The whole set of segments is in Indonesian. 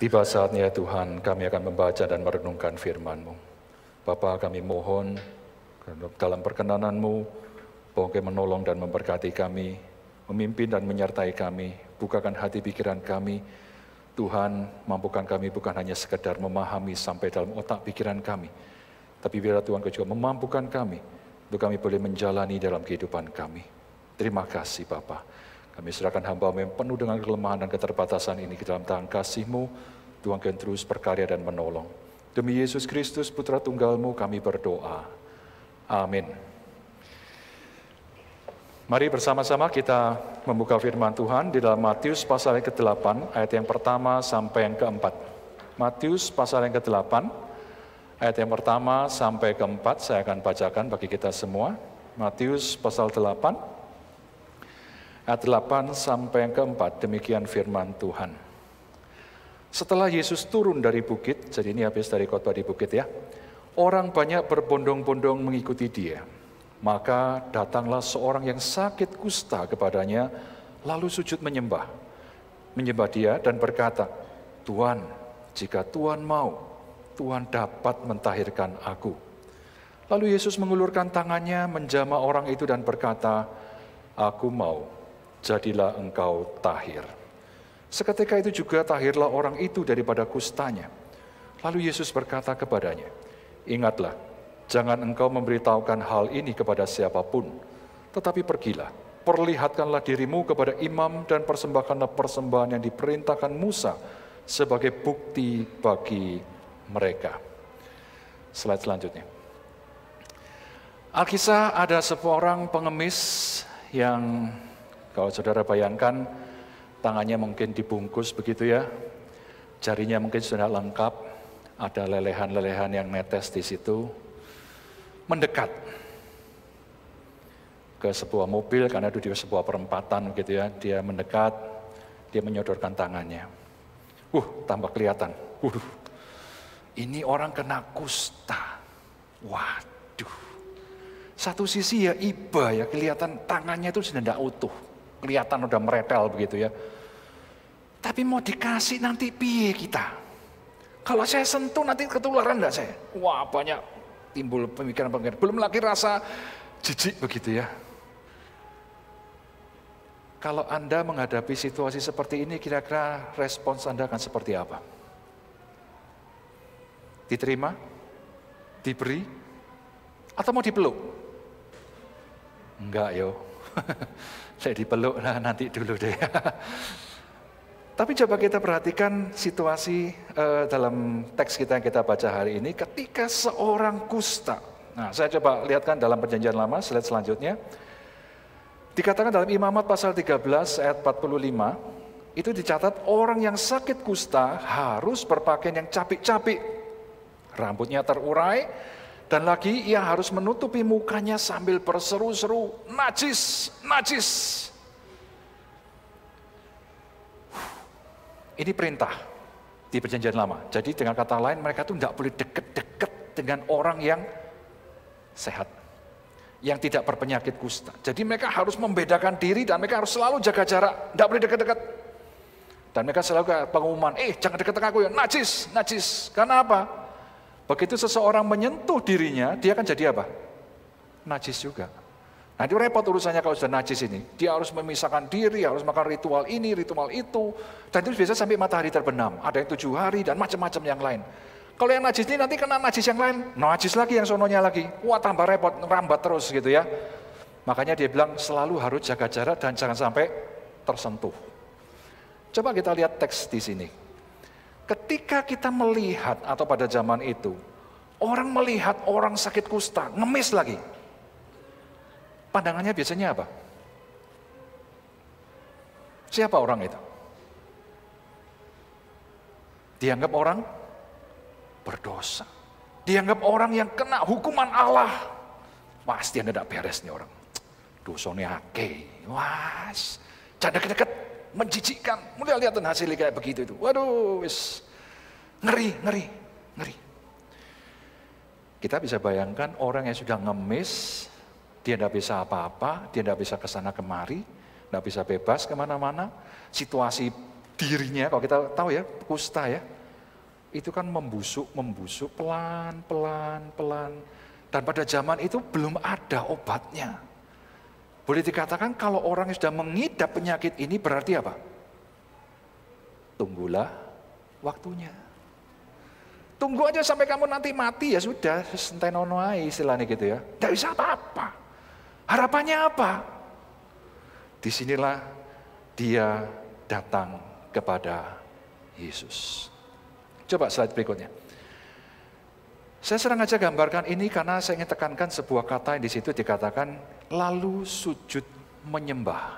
Tiba saatnya Tuhan, kami akan membaca dan merenungkan firman-Mu. Bapa, kami mohon dalam perkenanan-Mu, Engkau menolong dan memberkati kami, memimpin dan menyertai kami, bukakan hati pikiran kami. Tuhan, mampukan kami bukan hanya sekedar memahami sampai dalam otak pikiran kami, tapi biarlah Tuhan juga memampukan kami, untuk kami boleh menjalani dalam kehidupan kami. Terima kasih Bapa. Kami serahkan hamba-Mu yang penuh dengan kelemahan dan keterbatasan ini ke dalam tangan kasih-Mu. Tuhan akan terus berkarya dan menolong. Demi Yesus Kristus, Putra Tunggal-Mu, kami berdoa. Amin. Mari bersama-sama kita membuka firman Tuhan di dalam Matius pasal yang ke-8, ayat yang pertama sampai yang ke-4. Matius pasal yang ke-8, ayat yang pertama sampai ke-4, saya akan bacakan bagi kita semua. Matius pasal 8, ayat 8 sampai yang ke-4, demikian firman Tuhan. Setelah Yesus turun dari bukit, jadi ini habis dari khotbah di bukit ya, orang banyak berbondong-bondong mengikuti dia. Maka datanglah seorang yang sakit kusta kepadanya, lalu sujud menyembah dia dan berkata, Tuhan, jika Tuhan mau, Tuhan dapat mentahirkan aku. Lalu Yesus mengulurkan tangannya, menjamah orang itu dan berkata, aku mau, jadilah engkau tahir. Seketika itu juga tahirlah orang itu daripada kustanya. Lalu Yesus berkata kepadanya, ingatlah, jangan engkau memberitahukan hal ini kepada siapapun, tetapi pergilah, perlihatkanlah dirimu kepada imam dan persembahkanlah persembahan yang diperintahkan Musa sebagai bukti bagi mereka. Slide selanjutnya. Alkisah ada seorang pengemis yang, kalau saudara bayangkan, tangannya mungkin dibungkus begitu ya, jarinya mungkin sudah lengkap, ada lelehan-lelehan yang netes di situ, mendekat ke sebuah mobil karena itu di sebuah perempatan gitu ya, dia mendekat, dia menyodorkan tangannya. Tambah kelihatan. Ini orang kena kusta. Waduh. Satu sisi ya iba ya, kelihatan tangannya itu sudah tidak utuh. Kelihatan udah meretel begitu ya. Tapi mau dikasih nanti piye kita? Kalau saya sentuh nanti ketularan enggak saya? Wah, banyak timbul pemikiran-pemikiran. Belum lagi rasa jijik begitu ya. Kalau Anda menghadapi situasi seperti ini, kira-kira respons Anda akan seperti apa? Diterima? Diberi? Atau mau dipeluk? Enggak yo. Saya dipeluk, nanti dulu deh. Tapi coba kita perhatikan situasi dalam teks kita yang kita baca hari ini, ketika seorang kusta. Nah, saya coba lihatkan dalam perjanjian lama, slide selanjutnya. Dikatakan dalam Imamat pasal 13 ayat 45, itu dicatat orang yang sakit kusta harus berpakaian yang capik-capik. Rambutnya terurai, dan lagi ia harus menutupi mukanya sambil berseru-seru, najis, najis. Ini perintah di perjanjian lama. Jadi dengan kata lain mereka tuh tidak boleh deket-deket dengan orang yang sehat, yang tidak berpenyakit kusta. Jadi mereka harus membedakan diri dan mereka harus selalu jaga jarak, tidak boleh deket-deket. Dan mereka selalu pengumuman, jangan deket-deket aku ya, najis, najis. Karena apa? Begitu seseorang menyentuh dirinya, dia akan jadi apa? Najis juga. Nah itu repot urusannya kalau sudah najis ini. Dia harus memisahkan diri, harus makan ritual ini, ritual itu. Dan itu biasa sampai matahari terbenam. Ada yang 7 hari dan macam-macam yang lain. Kalau yang najis ini nanti kena najis yang lain. Najis lagi yang sononya lagi. Wah tambah repot, rambat terus gitu ya. Makanya dia bilang selalu harus jaga jarak dan jangan sampai tersentuh. Coba kita lihat teks di sini. Ketika kita melihat atau pada zaman itu, orang melihat orang sakit kusta, ngemis lagi. Pandangannya biasanya apa? Siapa orang itu? Dianggap orang berdosa. Dianggap orang yang kena hukuman Allah. Pasti Anda tidak beres nih orang. Dosanya akeh. Wah, jangan deket-deket, menjijikkan. Mulai lihat hasilnya kayak begitu itu. Waduh, ngeri, ngeri, ngeri. Kita bisa bayangkan orang yang sudah ngemis, dia tidak bisa apa-apa, dia tidak bisa kesana kemari, tidak bisa bebas kemana-mana. Situasi dirinya, kalau kita tahu ya, kusta ya, itu kan membusuk, pelan. Dan pada zaman itu belum ada obatnya. Boleh dikatakan kalau orang yang sudah mengidap penyakit ini berarti apa? Tunggulah waktunya. Tunggu aja sampai kamu nanti mati ya sudah, sentenono aja istilahnya gitu ya. Tidak bisa apa-apa. Harapannya apa? Disinilah dia datang kepada Yesus. Coba slide berikutnya. Saya senang aja gambarkan ini karena saya ingin tekankan sebuah kata yang di situ dikatakan lalu sujud menyembah.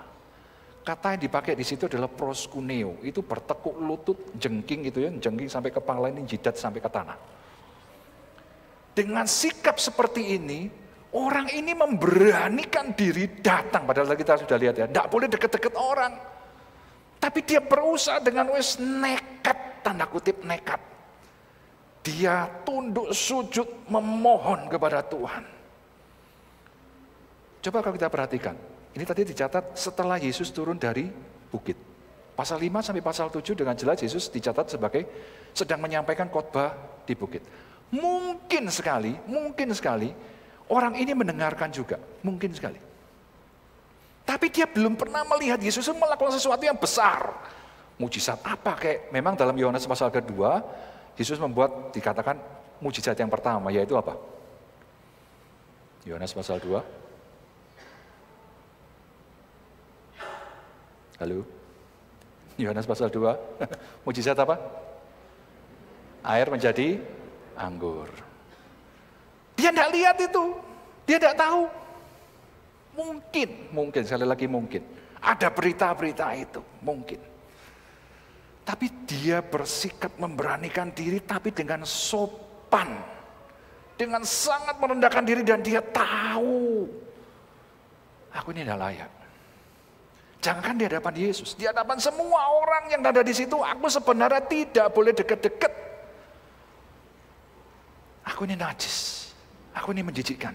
Kata yang dipakai di situ adalah proskuneo, itu bertekuk lutut, jengking gitu ya, jengking sampai kepala ini jidat sampai ke tanah. Dengan sikap seperti ini, orang ini memberanikan diri datang, padahal kita sudah lihat ya, tidak boleh deket-deket orang. Tapi dia berusaha dengan wis nekat, tanda kutip nekat. Dia tunduk sujud memohon kepada Tuhan. Coba kalau kita perhatikan, ini tadi dicatat setelah Yesus turun dari bukit. Pasal 5 sampai pasal 7 dengan jelas Yesus dicatat sebagai sedang menyampaikan khotbah di bukit. Mungkin sekali orang ini mendengarkan juga, mungkin sekali. Tapi dia belum pernah melihat Yesus melakukan sesuatu yang besar. Mujizat apa kayak memang dalam Yohanes pasal kedua, Yesus membuat dikatakan mujizat yang pertama, yaitu apa? Yohanes pasal 2. Halo? Yohanes pasal 2. Mujizat apa? Air menjadi anggur. Dia tidak lihat itu. Dia tidak tahu. Mungkin, sekali lagi mungkin. Ada berita-berita itu, mungkin. Tapi dia bersikap memberanikan diri tapi dengan sopan. Dengan sangat merendahkan diri dan dia tahu. Aku ini tidak layak. Jangankan di hadapan Yesus, di hadapan semua orang yang ada di situ, aku sebenarnya tidak boleh dekat-dekat. Aku ini najis. Aku ini menjijikkan.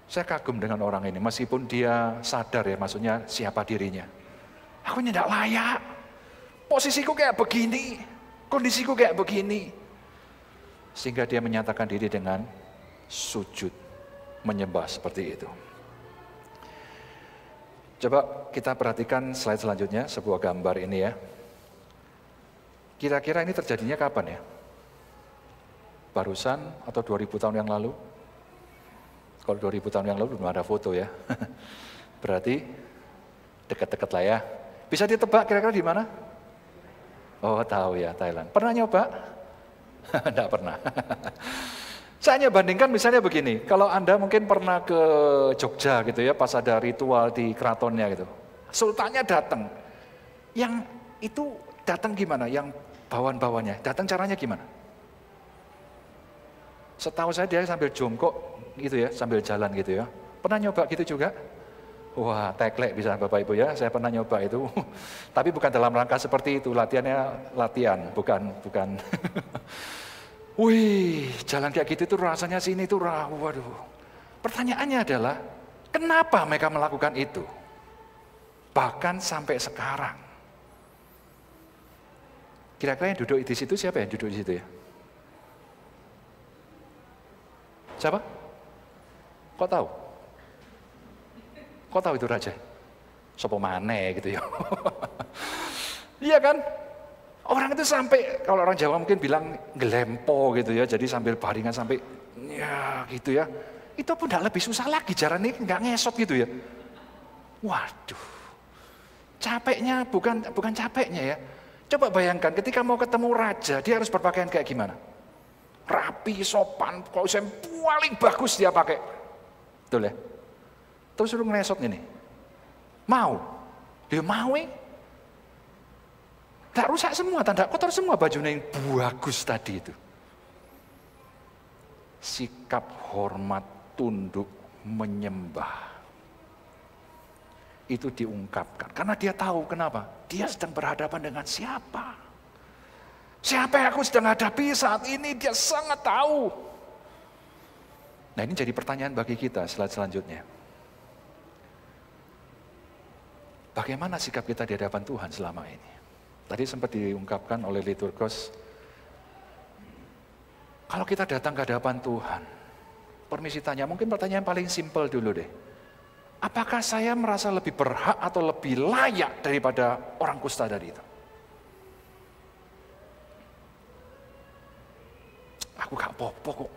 Saya kagum dengan orang ini, meskipun dia sadar ya, maksudnya siapa dirinya. Aku ini tidak layak. Posisiku kayak begini, kondisiku kayak begini. Sehingga dia menyatakan diri dengan sujud, menyembah seperti itu. Coba kita perhatikan slide selanjutnya, sebuah gambar ini ya. Kira-kira ini terjadinya kapan ya? Barusan atau 2000 tahun yang lalu? Kalau 2000 tahun yang lalu belum ada foto ya. Berarti dekat-dekat lah ya. Bisa ditebak kira-kira di mana? Oh tahu ya, Thailand. Pernah nyoba? Tidak pernah. Saya hanya bandingkan misalnya begini, kalau Anda mungkin pernah ke Jogja gitu ya, pas ada ritual di keratonnya gitu. Sultannya datang. Yang itu datang gimana? Yang bawahan-bawahannya, datang caranya gimana? Setahu saya dia sambil jongkok gitu ya, sambil jalan gitu ya. Pernah nyoba gitu juga? Wah, teklek bisa Bapak Ibu ya, saya pernah nyoba itu. Tapi bukan dalam rangka seperti itu, latihannya latihan, bukan. Wih, jalan kayak gitu tuh rasanya sini tuh waduh. Pertanyaannya adalah, kenapa mereka melakukan itu? Bahkan sampai sekarang. Kira-kira yang duduk di situ siapa yang duduk di situ ya? Siapa? Kok tahu? Kok tahu itu raja? Sopo maneh gitu ya. Iya kan? Orang itu sampai, kalau orang Jawa mungkin bilang gelempo gitu ya, jadi sambil baringan sampai ya gitu ya. Itu pun tidak lebih susah lagi, jalan ini nggak ngesot gitu ya. Waduh, capeknya bukan capeknya ya. Coba bayangkan ketika mau ketemu raja, dia harus berpakaian kayak gimana? Rapi, sopan, kalau saya paling bagus dia pakai. Betul ya? Terus suruh ngesot ini. Mau? Dia mau tak rusak semua, tanda kotor semua bajunya yang bagus tadi itu. Sikap hormat, tunduk, menyembah. Itu diungkapkan. Karena dia tahu kenapa? Dia sedang berhadapan dengan siapa? Siapa yang aku sedang hadapi saat ini? Dia sangat tahu. Nah ini jadi pertanyaan bagi kita slide selanjutnya. Bagaimana sikap kita di hadapan Tuhan selama ini? Tadi sempat diungkapkan oleh liturgos, kalau kita datang ke hadapan Tuhan, permisi tanya, mungkin pertanyaan paling simpel dulu deh. Apakah saya merasa lebih berhak atau lebih layak daripada orang kusta tadi itu? Aku gak apa-apa kok.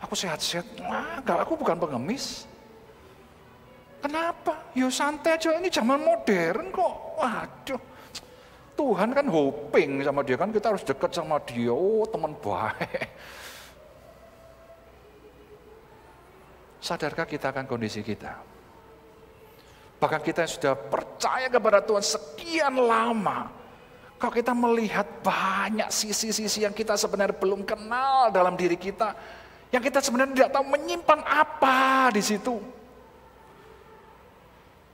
Aku sehat-sehat. Enggak, aku bukan pengemis. Kenapa? Ya santai aja, ini zaman modern kok. Waduh. Tuhan kan hoping sama dia, kan kita harus dekat sama dia. Oh, teman baik. Sadarkah kita akan kondisi kita? Bahkan kita yang sudah percaya kepada Tuhan sekian lama, kalau kita melihat banyak sisi-sisi yang kita sebenarnya belum kenal dalam diri kita, yang kita sebenarnya tidak tahu menyimpan apa di situ.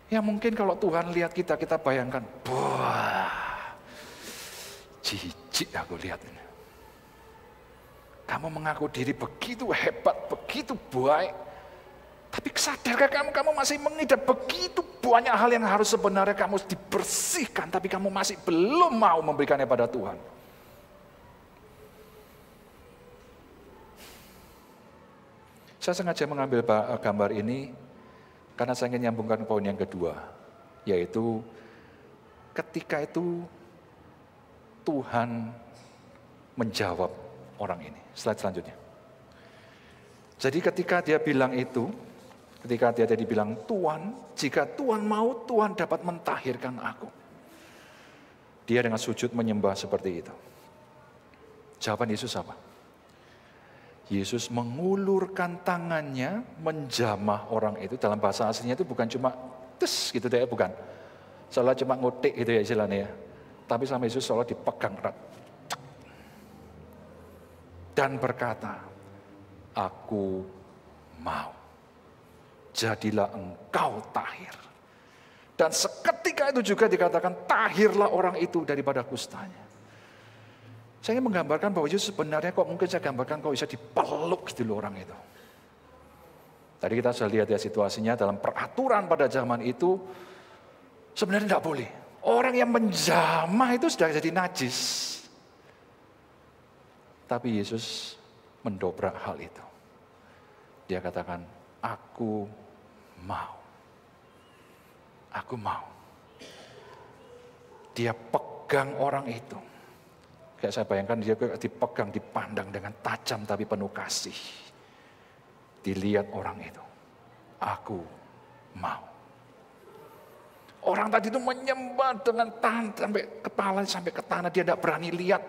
Ya mungkin kalau Tuhan lihat kita, kita bayangkan, wah, jijik aku lihat ini. Kamu mengaku diri begitu hebat, begitu baik, tapi sadarkah kamu masih mengidap begitu banyak hal yang harus sebenarnya kamu dibersihkan, tapi kamu masih belum mau memberikannya pada Tuhan. Saya sengaja mengambil gambar ini karena saya ingin nyambungkan poin yang kedua, yaitu ketika itu Tuhan menjawab orang ini. Slide selanjutnya. Jadi ketika dia bilang itu, ketika dia tadi bilang, Tuhan, jika Tuhan mau, Tuhan dapat mentahirkan aku. Dia dengan sujud menyembah seperti itu. Jawaban Yesus apa? Yesus mengulurkan tangannya, menjamah orang itu. Dalam bahasa aslinya itu bukan cuma tes gitu deh, bukan. Seolah cuma ngotek gitu ya istilahnya ya. Tapi sama Yesus seolah dipegang erat. Dan berkata, aku mau. Jadilah engkau tahir. Dan seketika itu juga dikatakan tahirlah orang itu daripada kustanya. Saya ingin menggambarkan bahwa Yesus sebenarnya kok mungkin saya gambarkan kok bisa dipeluk gitu loh orang itu. Tadi kita sudah lihat ya situasinya dalam peraturan pada zaman itu sebenarnya tidak boleh. Orang yang menjamah itu sudah jadi najis. Tapi Yesus mendobrak hal itu. Dia katakan, aku mau. Aku mau. Dia pegang orang itu. Kayak saya bayangkan dia dipegang, dipandang dengan tajam tapi penuh kasih. Dilihat orang itu. Aku mau. Orang tadi itu menyembah dengan tahan sampai kepala sampai ke tanah. Dia tidak berani lihat.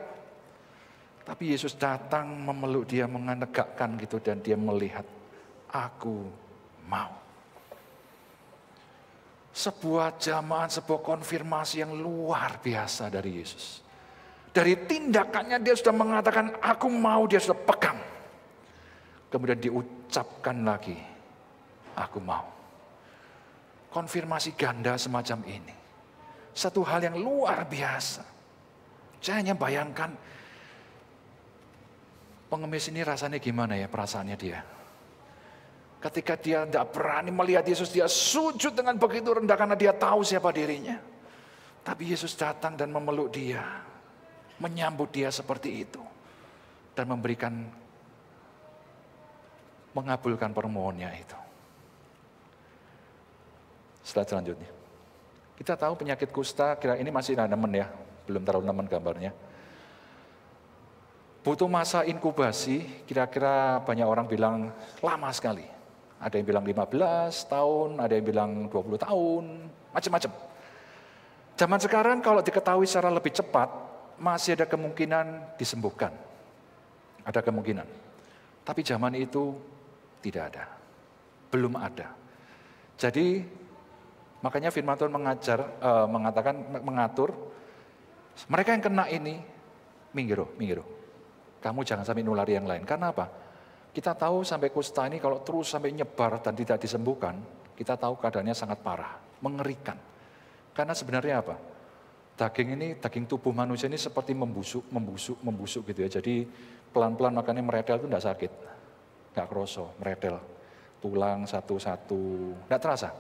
Tapi Yesus datang memeluk dia, menegakkan gitu, dan dia melihat, aku mau. Sebuah jamaah, sebuah konfirmasi yang luar biasa dari Yesus. Dari tindakannya dia sudah mengatakan, aku mau, dia sudah pegang. Kemudian diucapkan lagi, aku mau. Konfirmasi ganda semacam ini. Satu hal yang luar biasa. Saya hanya bayangkan, pengemis ini rasanya gimana ya perasaannya dia. Ketika dia tidak berani melihat Yesus, dia sujud dengan begitu rendah karena dia tahu siapa dirinya. Tapi Yesus datang dan memeluk dia, menyambut dia seperti itu. Dan mengabulkan permohonannya itu. Slide selanjutnya. Kita tahu penyakit kusta, kira ini masih nemen ya, belum terlalu nemen gambarnya. Butuh masa inkubasi, kira-kira banyak orang bilang lama sekali. Ada yang bilang 15 tahun, ada yang bilang 20 tahun, macam-macam. Zaman sekarang kalau diketahui secara lebih cepat, masih ada kemungkinan disembuhkan. Ada kemungkinan. Tapi zaman itu tidak ada. Belum ada. Jadi makanya firman Tuhan mengatur, mereka yang kena ini, minggir. Kamu jangan sampai nulari yang lain. Karena apa? Kita tahu sampai kusta ini kalau terus sampai nyebar dan tidak disembuhkan, kita tahu keadaannya sangat parah, mengerikan. Karena sebenarnya apa? Daging tubuh manusia ini seperti membusuk gitu ya. Jadi pelan-pelan makanya meredel itu tidak sakit. Tidak kroso, meredel. Tulang satu-satu, tidak terasa.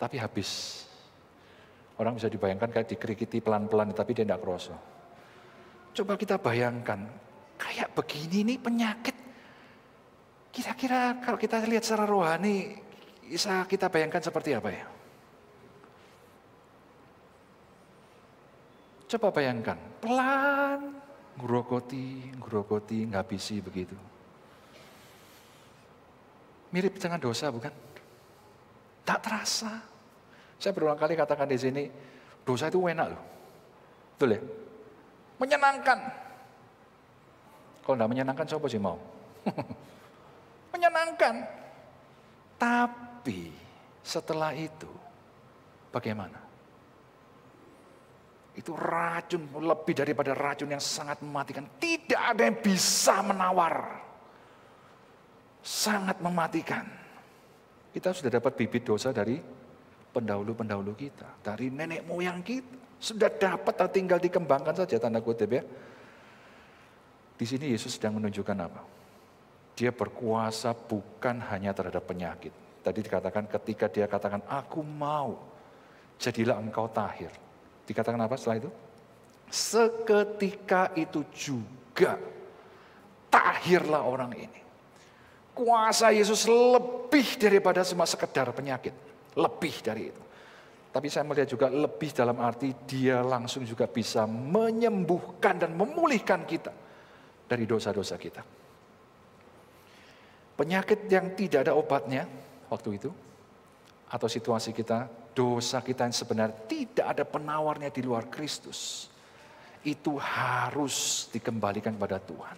Tapi habis. Orang bisa dibayangkan kayak dikerikiti pelan-pelan tapi dia tidak kerasa. Coba kita bayangkan, kayak begini nih penyakit. Kira-kira kalau kita lihat secara rohani, bisa kita bayangkan seperti apa ya? Coba bayangkan, pelan, ngerogoti, ngabisi begitu. Mirip dengan dosa bukan? Tak terasa. Saya berulang kali katakan di sini, dosa itu enak loh. Betul ya? Menyenangkan. Kalau tidak menyenangkan, siapa sih mau? Menyenangkan. Tapi setelah itu, bagaimana? Itu racun, lebih daripada racun yang sangat mematikan. Tidak ada yang bisa menawar. Sangat mematikan. Kita sudah dapat bibit dosa dari pendahulu-pendahulu kita. Dari nenek moyang kita. Sudah dapat, tinggal dikembangkan saja, tanda kutip ya. Di sini Yesus sedang menunjukkan apa? Dia berkuasa bukan hanya terhadap penyakit. Tadi dikatakan ketika dia katakan, aku mau, jadilah engkau tahir. Dikatakan apa setelah itu? Seketika itu juga, tahirlah orang ini. Kuasa Yesus lebih daripada semua sekedar penyakit. Lebih dari itu. Tapi saya melihat juga lebih dalam arti dia langsung juga bisa menyembuhkan dan memulihkan kita dari dosa-dosa kita. Penyakit yang tidak ada obatnya waktu itu, atau situasi kita, dosa kita yang sebenarnya tidak ada penawarnya di luar Kristus, itu harus dikembalikan kepada Tuhan.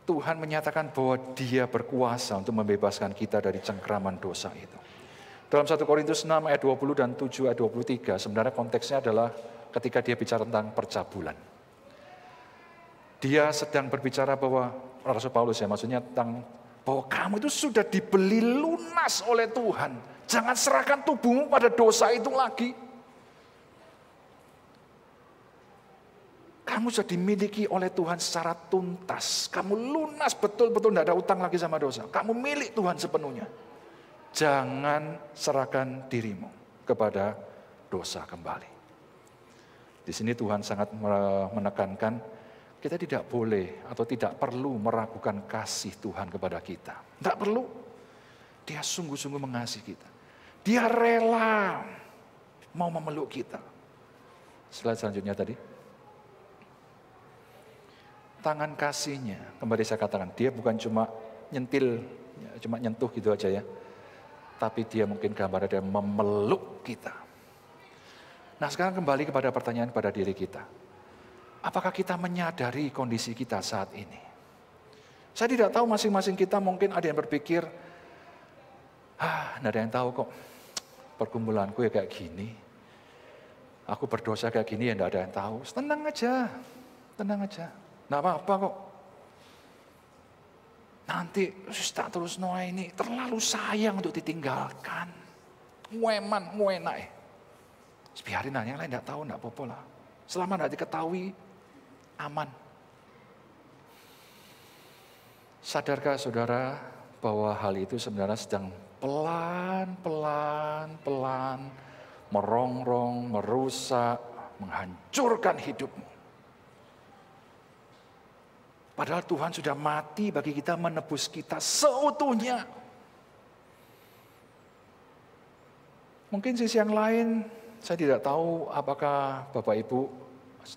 Tuhan menyatakan bahwa dia berkuasa untuk membebaskan kita dari cengkraman dosa itu. Dalam 1 Korintus 6 ayat 20 dan 7 ayat 23, sebenarnya konteksnya adalah ketika dia bicara tentang percabulan. Dia sedang berbicara bahwa, Rasul Paulus ya maksudnya tentang bahwa kamu itu sudah dibeli lunas oleh Tuhan. Jangan serahkan tubuhmu pada dosa itu lagi. Kamu sudah dimiliki oleh Tuhan secara tuntas. Kamu lunas betul-betul, tidak ada utang lagi sama dosa. Kamu milik Tuhan sepenuhnya. Jangan serahkan dirimu kepada dosa kembali. Di sini Tuhan sangat menekankan kita tidak boleh atau tidak perlu meragukan kasih Tuhan kepada kita. Tidak perlu. Dia sungguh-sungguh mengasihi kita. Dia rela mau memeluk kita. Slide selanjutnya tadi. Tangan kasihnya, kembali saya katakan, dia bukan cuma nyentil, cuma nyentuh gitu aja ya. Tapi dia mungkin gambar dia memeluk kita. Nah sekarang kembali kepada pertanyaan pada diri kita. Apakah kita menyadari kondisi kita saat ini? Saya tidak tahu, masing-masing kita mungkin ada yang berpikir, tidak ada yang tahu kok, pergumulanku ya kayak gini. Aku berdosa kayak gini ya tidak ada yang tahu. Tenang aja, tenang aja. Tidak apa-apa kok. Nanti tak terus ini terlalu sayang untuk ditinggalkan. Nguenak. Biarin aja, yang lain tidak tahu, tidak apa-apa lah. Selama tidak diketahui, aman. Sadarkah saudara bahwa hal itu sebenarnya sedang pelan-pelan merongrong, merusak, menghancurkan hidupmu. Padahal Tuhan sudah mati bagi kita, menebus kita seutuhnya. Mungkin sisi yang lain, saya tidak tahu apakah Bapak Ibu,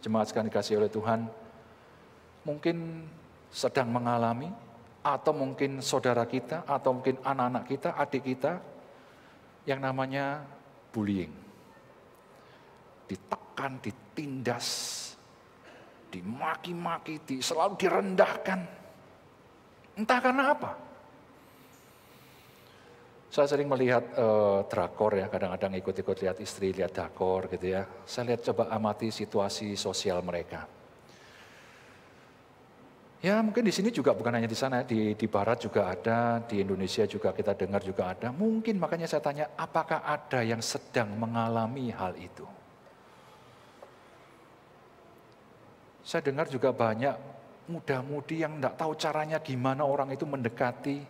jemaat sekalian dikasihi oleh Tuhan, mungkin sedang mengalami, atau mungkin saudara kita, atau mungkin anak-anak kita, adik kita, yang namanya bullying. Ditekan, ditindas, dimaki-maki, selalu direndahkan. Entah karena apa. Saya sering melihat drakor ya, kadang-kadang ikut-ikut lihat istri, lihat drakor gitu ya. Saya lihat, coba amati situasi sosial mereka. Ya mungkin di sini juga bukan hanya di sana, di barat juga ada, di Indonesia juga kita dengar juga ada. Mungkin makanya saya tanya, apakah ada yang sedang mengalami hal itu? Saya dengar juga banyak muda-mudi yang tidak tahu caranya gimana orang itu mendekati,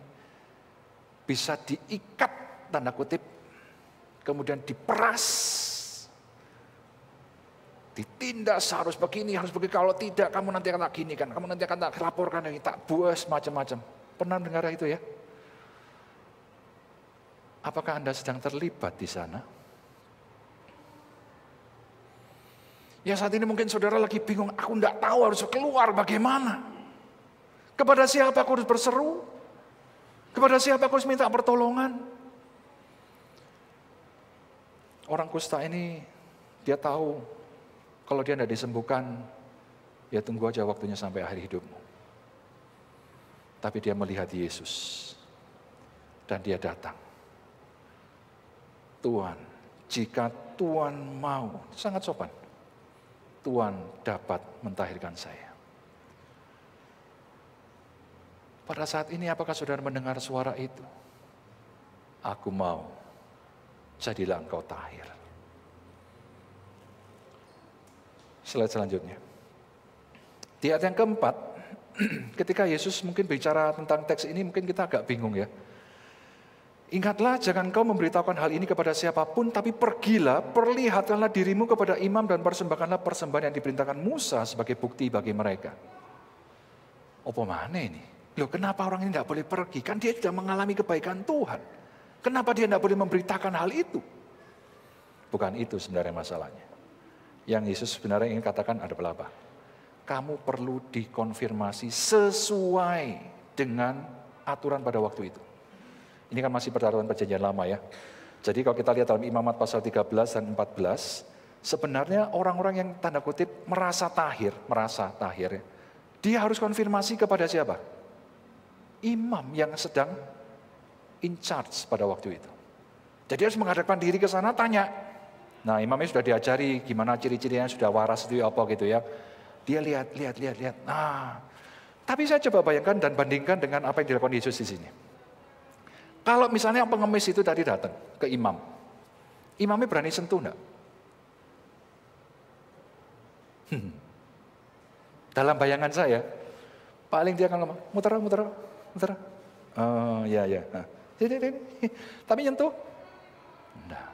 bisa diikat, tanda kutip, kemudian diperas, Ditindas harus begini, harus begini. Kalau tidak kamu nanti akan tak gini kan. Kamu nanti akan tak laporkan, tak buas macam-macam. Pernah dengar itu ya? Apakah Anda sedang terlibat di sana? Ya saat ini mungkin saudara lagi bingung, aku enggak tahu harus keluar bagaimana. Kepada siapa aku harus berseru? Kepada siapa aku harus minta pertolongan? Orang kusta ini, dia tahu kalau dia tidak disembuhkan, ya tunggu aja waktunya sampai akhir hidupmu. Tapi dia melihat Yesus. Dan dia datang. Tuhan, jika Tuhan mau, sangat sopan. Tuhan dapat mentahirkan saya. Pada saat ini apakah saudara mendengar suara itu? Aku mau, jadilah engkau tahir. Slide selanjutnya. Di ayat yang keempat, ketika Yesus mungkin bicara tentang teks ini, mungkin kita agak bingung ya. Ingatlah, jangan kau memberitahukan hal ini kepada siapapun, tapi pergilah, perlihatkanlah dirimu kepada imam dan persembahkanlah persembahan yang diperintahkan Musa sebagai bukti bagi mereka. Apa mana ini? Loh, kenapa orang ini tidak boleh pergi? Kan dia sudah mengalami kebaikan Tuhan. Kenapa dia tidak boleh memberitakan hal itu? Bukan itu sebenarnya masalahnya. Yang Yesus sebenarnya ingin katakan adalah apa? Kamu perlu dikonfirmasi sesuai dengan aturan pada waktu itu. Ini kan masih peraturan perjanjian lama ya. Jadi kalau kita lihat dalam Imamat pasal 13 dan 14, sebenarnya orang-orang yang tanda kutip merasa tahir ya, dia harus konfirmasi kepada siapa? Imam yang sedang in charge pada waktu itu. Jadi harus menghadapkan diri ke sana, tanya. Nah, imamnya sudah diajari gimana ciri-cirinya sudah waras itu apa gitu ya. Dia lihat. Nah, tapi saya coba bayangkan dan bandingkan dengan apa yang dilakukan Yesus di sini. Kalau misalnya pengemis itu tadi datang ke imam, imamnya berani sentuh enggak? Dalam bayangan saya, paling dia akan ngomong, muter. Ya. Nah, tapi nyentuh? Nah,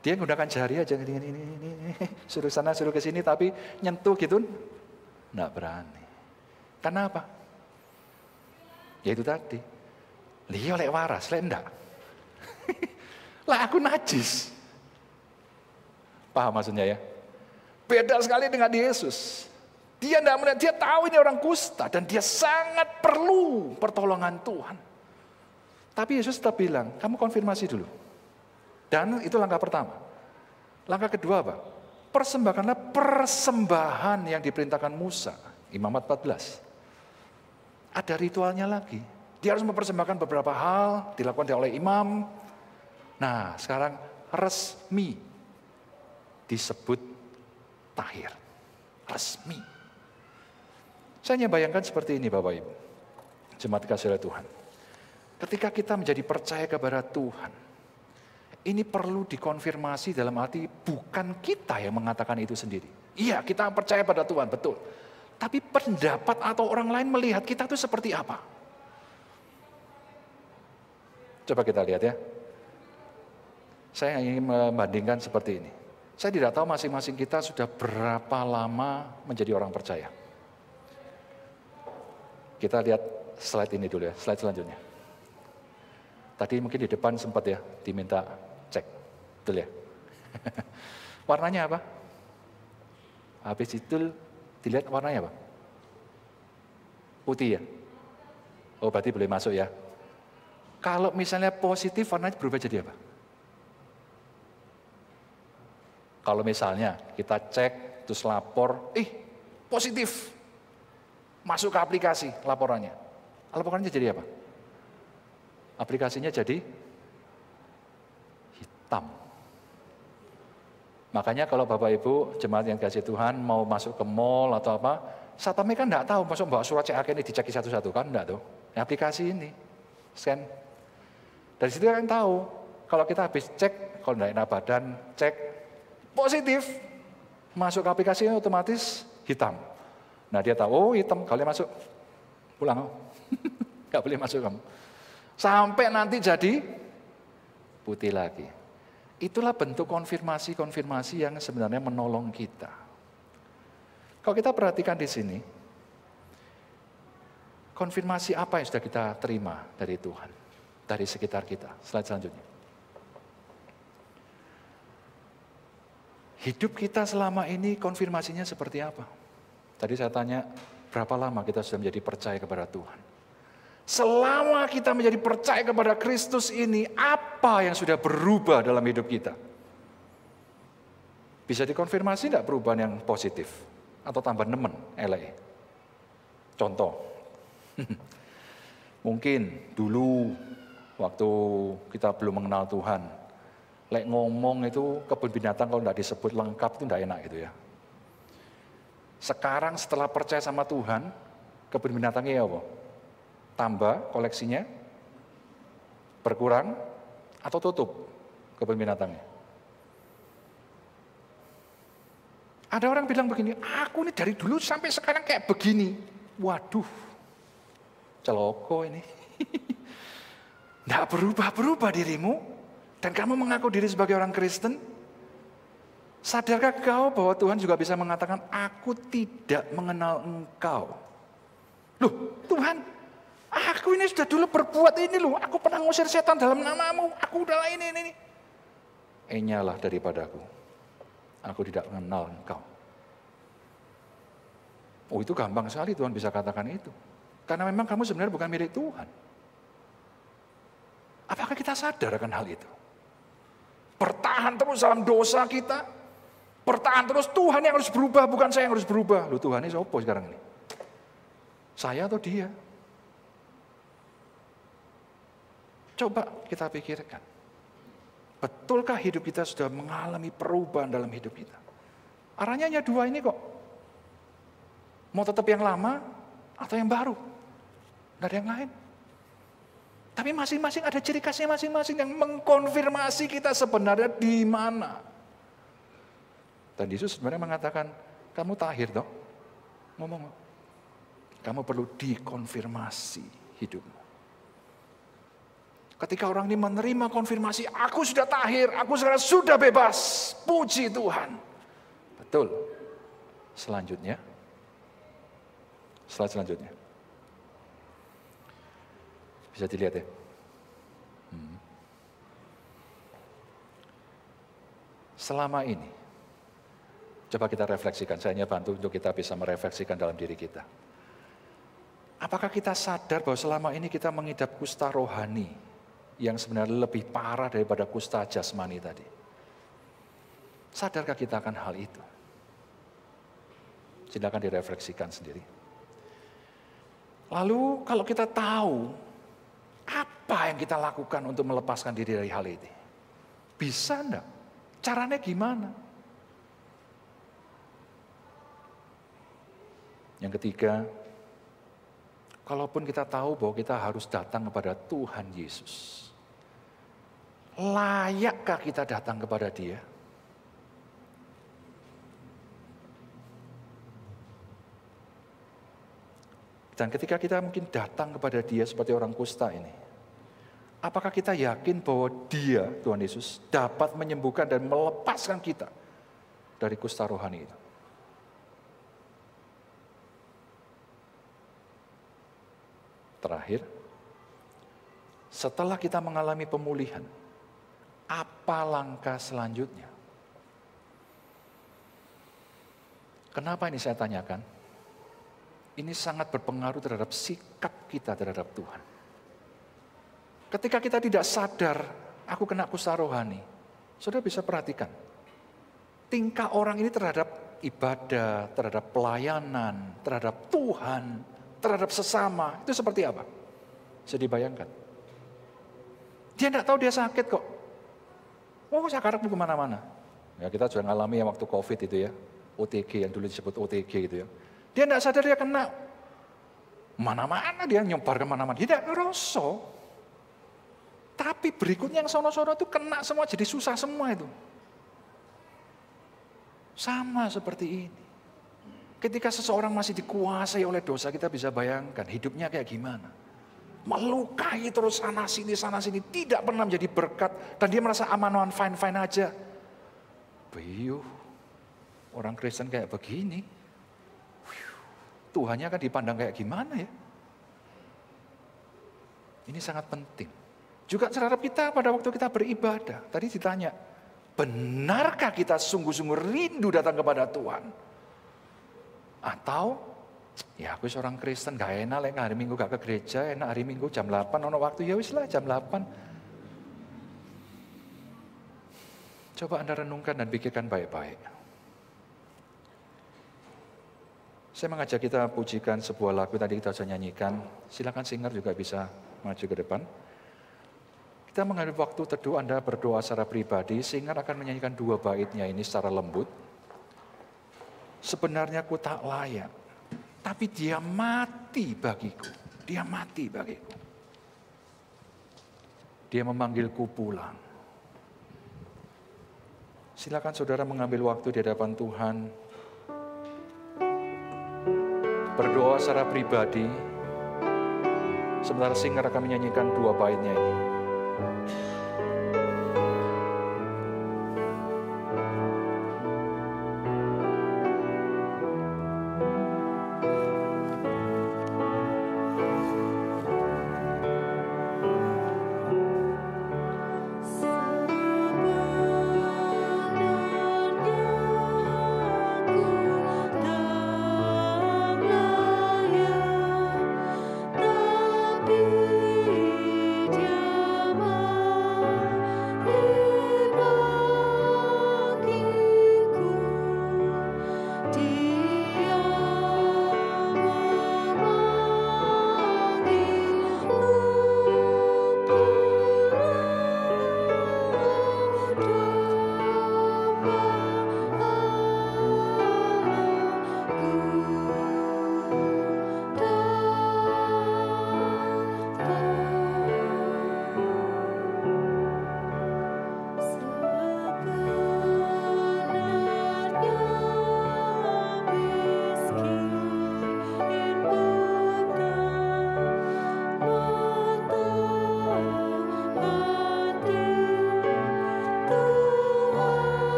dia menggunakan jari aja, ini, suruh sana, suruh ke sini, tapi nyentuh gitu, enggak berani. Karena apa? Ya itu tadi. Lihat oleh waras, lek enggak. Lah aku najis. Paham maksudnya ya? Beda sekali dengan Yesus. Dia enggak melihat, dia tahu ini orang kusta dan dia sangat perlu pertolongan Tuhan. Tapi Yesus tetap bilang, kamu konfirmasi dulu. Dan itu langkah pertama. Langkah kedua apa? Persembahkanlah persembahan yang diperintahkan Musa. Imamat 14. Ada ritualnya lagi. Dia harus mempersembahkan beberapa hal, dilakukan oleh imam. Nah, sekarang resmi disebut tahir. Resmi. Saya hanya bayangkan seperti ini Bapak Ibu. Jemaat kasih oleh Tuhan. Ketika kita menjadi percaya kepada Tuhan, ini perlu dikonfirmasi dalam arti bukan kita yang mengatakan itu sendiri. Iya, kita percaya pada Tuhan, betul. Tapi pendapat atau orang lain melihat kita itu seperti apa? Coba kita lihat ya. Saya ingin membandingkan seperti ini. Saya tidak tahu masing-masing kita sudah berapa lama menjadi orang percaya. Kita lihat slide ini dulu ya, slide selanjutnya. Tadi mungkin di depan sempat ya diminta cek, betul ya? Warnanya apa? Habis itu dilihat warnanya apa? Putih ya? Oh berarti boleh masuk ya. Kalau misalnya positif warnanya berubah jadi apa? Kalau misalnya kita cek, terus lapor, positif. Masuk ke aplikasi laporannya. Laporannya jadi apa? Aplikasinya jadi hitam. Makanya kalau Bapak Ibu, jemaat yang kasih Tuhan mau masuk ke mall atau apa, satpamnya kan enggak tahu, masuk bawa surat CAK ini dicek satu-satu kan enggak tuh. Aplikasi ini, scan. Dari situ kan tahu, kalau kita habis cek, kalau enggak enak badan, cek, positif. Masuk ke aplikasi otomatis hitam. Nah dia tahu, oh hitam, kalian masuk, pulang. Enggak boleh masuk kamu. Sampai nanti jadi putih lagi. Itulah bentuk konfirmasi-konfirmasi yang sebenarnya menolong kita. Kalau kita perhatikan di sini, konfirmasi apa yang sudah kita terima dari Tuhan, dari sekitar kita. Slide selanjutnya. Hidup kita selama ini konfirmasinya seperti apa? Tadi saya tanya, berapa lama kita sudah menjadi percaya kepada Tuhan? Selama kita menjadi percaya kepada Kristus ini, apa yang sudah berubah dalam hidup kita? Bisa dikonfirmasi enggak perubahan yang positif? Atau tambah nemen, elek? Contoh, mungkin dulu waktu kita belum mengenal Tuhan, lek ngomong itu kebun binatang kalau enggak disebut lengkap itu enggak enak gitu ya. Sekarang setelah percaya sama Tuhan, kebun binatangnya ya apa? Tambah koleksinya, berkurang, atau tutup kebun binatangnya? Ada orang bilang begini, aku ini dari dulu sampai sekarang kayak begini. Waduh, celoko ini. Nggak berubah-berubah dirimu, dan kamu mengaku diri sebagai orang Kristen. Sadarkah kau bahwa Tuhan juga bisa mengatakan, aku tidak mengenal engkau. Loh Tuhan, aku ini sudah dulu berbuat ini loh, aku pernah ngusir setan dalam namamu, aku udah ini. Enyalah daripadaku. Aku tidak mengenal engkau. Oh itu gampang sekali Tuhan bisa katakan itu. Karena memang kamu sebenarnya bukan milik Tuhan. Apakah kita sadar akan hal itu? Bertahan terus dalam dosa kita. Bertahan terus, Tuhan yang harus berubah, bukan saya yang harus berubah. Loh Tuhan ini siapa sekarang ini? Saya atau dia? Coba kita pikirkan. Betulkah hidup kita sudah mengalami perubahan dalam hidup kita? Arahnya hanya dua ini kok. Mau tetap yang lama atau yang baru? Nggak ada yang lain. Tapi masing-masing ada ciri khasnya masing-masing yang mengkonfirmasi kita sebenarnya di mana. Dan Yesus sebenarnya mengatakan, kamu tahir toh? Ngomong, kamu perlu dikonfirmasi hidupmu. Ketika orang ini menerima konfirmasi, aku sudah tahir, aku sekarang sudah bebas. Puji Tuhan. Betul. Selanjutnya. Slide selanjutnya. Bisa dilihat ya. Selama ini, coba kita refleksikan. Saya hanya bantu untuk kita bisa merefleksikan dalam diri kita. Apakah kita sadar bahwa selama ini kita mengidap kusta rohani yang sebenarnya lebih parah daripada kusta jasmani tadi? Sadarkah kita akan hal itu? Silakan direfleksikan sendiri. Lalu kalau kita tahu apa yang kita lakukan untuk melepaskan diri dari hal ini? Bisa enggak? Caranya gimana? Yang ketiga, kalaupun kita tahu bahwa kita harus datang kepada Tuhan Yesus, layakkah kita datang kepada Dia? Dan ketika kita mungkin datang kepada Dia seperti orang kusta ini, apakah kita yakin bahwa Dia, Tuhan Yesus, dapat menyembuhkan dan melepaskan kita dari kusta rohani itu? Terakhir, setelah kita mengalami pemulihan, apa langkah selanjutnya? Kenapa ini saya tanyakan? Ini sangat berpengaruh terhadap sikap kita terhadap Tuhan. Ketika kita tidak sadar, aku kena kusta rohani, saudara bisa perhatikan. Tingkah orang ini terhadap ibadah, terhadap pelayanan, terhadap Tuhan, terhadap sesama, itu seperti apa? Bisa dibayangkan. Dia tidak tahu dia sakit kok. Oh sekarang mau kemana-mana. Ya kita juga ngalami yang waktu COVID itu ya. OTG yang dulu disebut OTG gitu ya. Dia tidak sadar dia kena. Mana-mana dia nyebar kemana-mana. Dia tidak ngerasa. Tapi berikutnya yang sono-sono itu kena semua, jadi susah semua itu. Sama seperti ini. Ketika seseorang masih dikuasai oleh dosa, kita bisa bayangkan hidupnya kayak gimana. Melukai terus sana sini, tidak pernah menjadi berkat. Dan dia merasa aman-aman, fine-fine aja. Biyuh, orang Kristen kayak begini. Tuhannya akan dipandang kayak gimana ya? Ini sangat penting. Juga terhadap kita pada waktu kita beribadah. Tadi ditanya, benarkah kita sungguh-sungguh rindu datang kepada Tuhan? Atau, ya aku seorang Kristen, gak enak hari Minggu gak ke gereja, enak hari Minggu jam 8, ono waktu ya wis lah jam 8. Coba Anda renungkan dan pikirkan baik-baik. Saya mengajak kita pujikan sebuah lagu tadi kita sudah nyanyikan. Silakan singer juga bisa maju ke depan. Kita mengambil waktu teduh, Anda berdoa secara pribadi, singer akan menyanyikan 2 baitnya ini secara lembut. Sebenarnya aku tak layak, tapi dia mati bagiku. Dia mati bagiku. Dia memanggilku pulang. Silakan saudara mengambil waktu di hadapan Tuhan. Berdoa secara pribadi. Sementara singer akan menyanyikan 2 baitnya ini.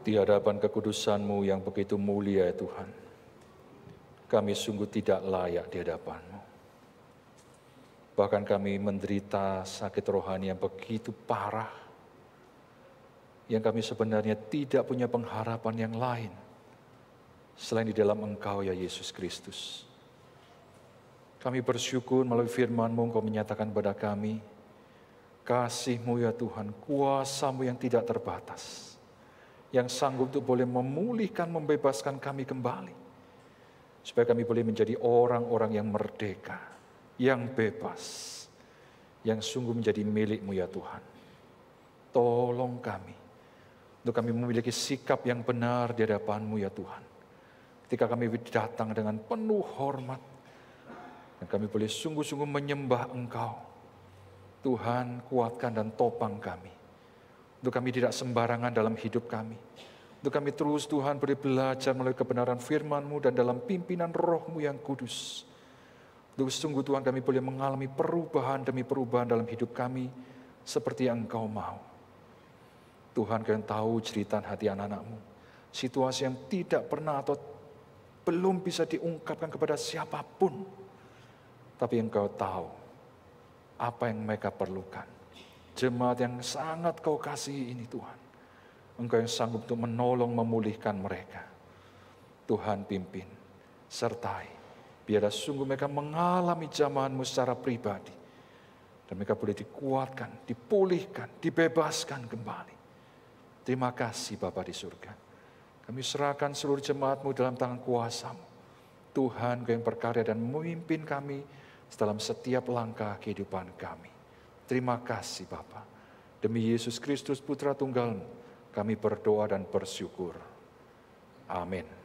Di hadapan kekudusan-Mu yang begitu mulia, ya Tuhan, kami sungguh tidak layak di hadapan-Mu. Bahkan kami menderita sakit rohani yang begitu parah, yang kami sebenarnya tidak punya pengharapan yang lain selain di dalam Engkau, ya Yesus Kristus. Kami bersyukur melalui firman-Mu, Engkau menyatakan kepada kami, kasih-Mu ya Tuhan, kuasa-Mu yang tidak terbatas, yang sanggup untuk boleh memulihkan, membebaskan kami kembali. Supaya kami boleh menjadi orang-orang yang merdeka, yang bebas, yang sungguh menjadi milik-Mu ya Tuhan. Tolong kami, untuk kami memiliki sikap yang benar di hadapan-Mu ya Tuhan. Ketika kami datang dengan penuh hormat, dan kami boleh sungguh-sungguh menyembah Engkau. Tuhan, kuatkan dan topang kami. Untuk kami tidak sembarangan dalam hidup kami. Untuk kami terus Tuhan boleh belajar melalui kebenaran firman-Mu dan dalam pimpinan Roh-Mu yang kudus. Untuk sungguh Tuhan kami boleh mengalami perubahan demi perubahan dalam hidup kami seperti yang Engkau mau. Tuhan, Kau yang tahu jeritan hati anak-anak-Mu. Situasi yang tidak pernah atau belum bisa diungkapkan kepada siapapun. Tapi Engkau tahu apa yang mereka perlukan. Jemaat yang sangat Kau kasihi ini Tuhan. Engkau yang sanggup untuk menolong, memulihkan mereka. Tuhan pimpin, sertai. Biarlah sungguh mereka mengalami jamahan-Mu secara pribadi. Dan mereka boleh dikuatkan, dipulihkan, dibebaskan kembali. Terima kasih Bapa di surga. Kami serahkan seluruh jemaat-Mu dalam tangan kuasa-Mu. Tuhan, Kau yang berkarya dan memimpin kami dalam setiap langkah kehidupan kami. Terima kasih Bapa. Demi Yesus Kristus Putra Tunggal-Mu, kami berdoa dan bersyukur. Amin.